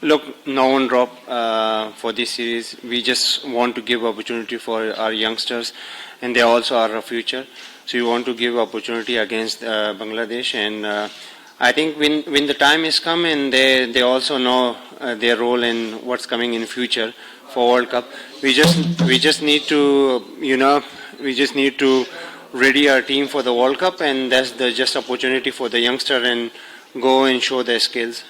Look, no one drop for this series. We just want to give opportunity for our youngsters, and they also are our future. So we want to give opportunity against Bangladesh, and I think when the time is come, and they also know their role and what's coming in future for World Cup. We just need to we just need to ready our team for the World Cup, and that's the just opportunity for the youngster and go and show their skills.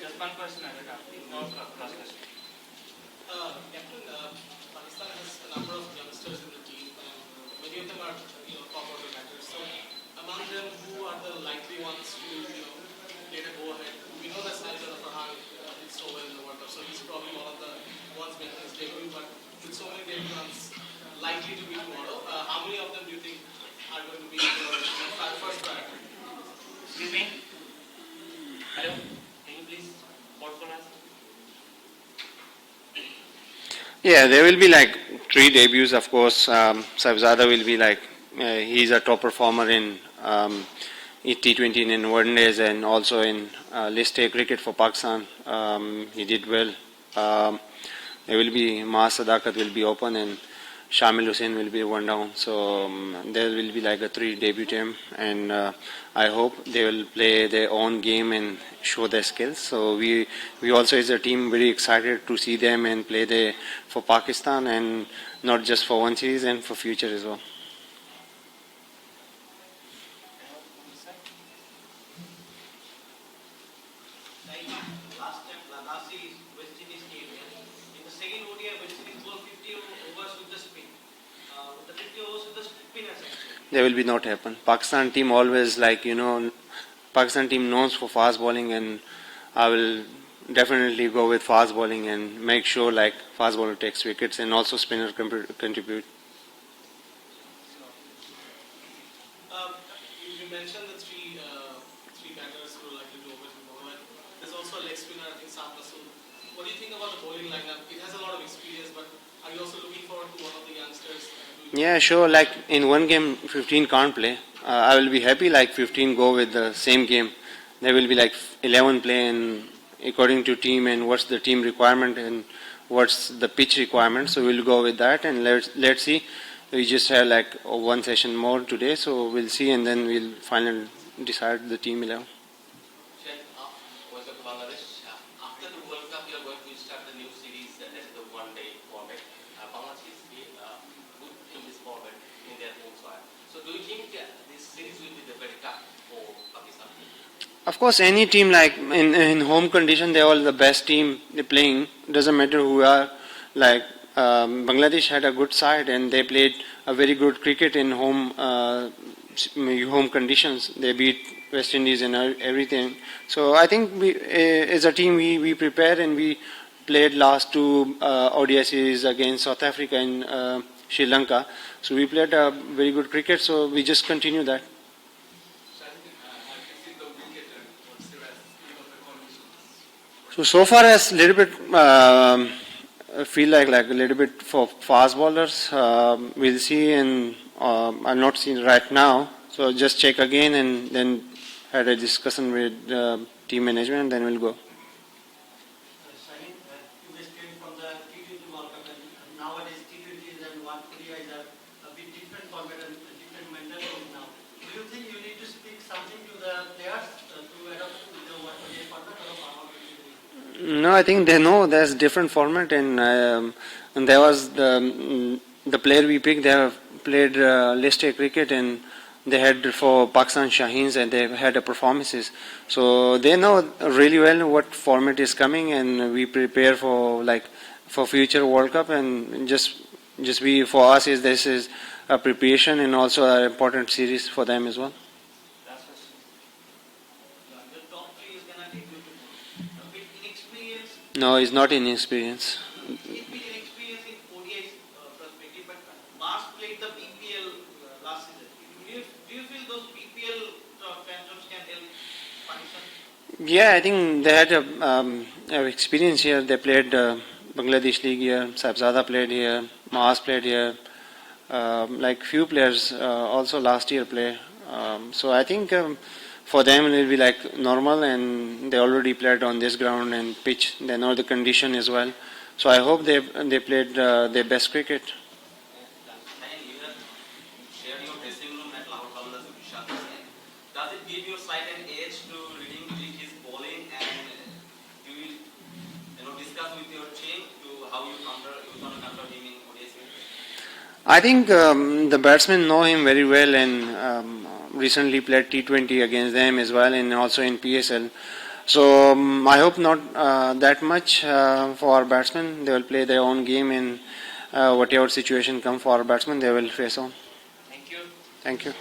Just one question at a time. No cross question. Captain, Pakistan has a number of youngsters in the team, and many of them are top order batters. So, among them, who are the likely ones to get a go ahead? We know that Saeed Farhan did so well in the World Cup, so he's probably one of the ones making his debut. But with so many debut runs likely to be tomorrow, how many of them do you think are going to be your first priority? Excuse me. Hello. Can you please pause for us? Yeah, there will be like three debuts, of course. Saibzada will be like, he's a top performer in T20 and in one days, and also in List A cricket for Pakistan. He did well. There will be Maaz Sadakat will be open, and Shamil Hussain will be one down. So there will be like a three debut team, and I hope they will play their own game and show their skills. So we also as a team very excited to see them and play for Pakistan, and not just for one series and for future as well. Last series, West Indies came here. In the second ODI, West Indies bowled 50 overs with the spin. With the 50 overs with the spinners actually. There will be not happen. Pakistan team always Pakistan team knows for fast bowling, and I will definitely go with fast bowling and make sure like fast bowler takes wickets and also spinner contribute. You mentioned the three batters who are likely to open tomorrow. There's also a leg spinner, I think, Saad Masood. What do you think about the bowling lineup? It has a lot of experience, but are you also looking forward to one of the youngsters? Yeah, sure. Like in one game, 15 can't play. I will be happy like 15 go with the same game. There will be like 11 play, and according to team and what's the team requirement and what's the pitch requirement. So we'll go with that, and let's see. We just have like one session more today, so we'll see, and then we'll finally decide the team 11. Welcome to Bangladesh. After the World Cup, you are going to start the new series that is the one-day format. Bangladesh is good in this format in their home soil. So do you think this series will be very tough for Pakistan? Of course, any team like in home condition, they're all the best team they're playing. Doesn't matter who are. Like Bangladesh had a good side, and they played a very good cricket in home conditions. They beat West Indies and everything. So I think we, as a team, we prepared, and we played last two ODI series against South Africa and Sri Lanka. So we played a very good cricket. So we just continue that. So far as a little bit feel like a little bit for fast bowlers, we'll see, and I'm not seeing right now. So just check again, and then had a discussion with team management, and then we'll go. Shaheen, you guys came from the T20 World Cup, and nowadays T20s and ODIs are a bit different format and different mentality now. Do you think you need to speak something to the players to adopt the ODI format, or how will you do it? No, I think they know there's different format, and there was the player we picked. They have played List A cricket, and they had for Pakistan Shaheens, and they had performances. So they know really well what format is coming, and we prepare for future World Cup, and just be for us is this is a preparation and also an important series for them as well. The top three is going to take you to a bit inexperienced. No, it's not inexperience. He's been inexperienced in ODI's perspective, but Mars played the BPL last season. Do you feel those BPL fandoms can help Pakistan? Yeah, I think they had a experience here. They played Bangladesh League here. Saibzada played here. Maaz played here. Like few players also last year play. So I think for them it will be like normal, and they already played on this ground and pitch. They know the condition as well. So I hope they played their best cricket. And you have shared your dressing room at Lahore Qalandars with Vishal Hussain. Does it give your side an edge to reading his bowling, and do you discuss with your team to how you gonna counter him in ODI? I think the batsmen know him very well, and recently played T20 against them as well, and also in PSL. So I hope not that much for our batsmen. They will play their own game, and whatever situation come for our batsmen, they will face on. Thank you. Thank you.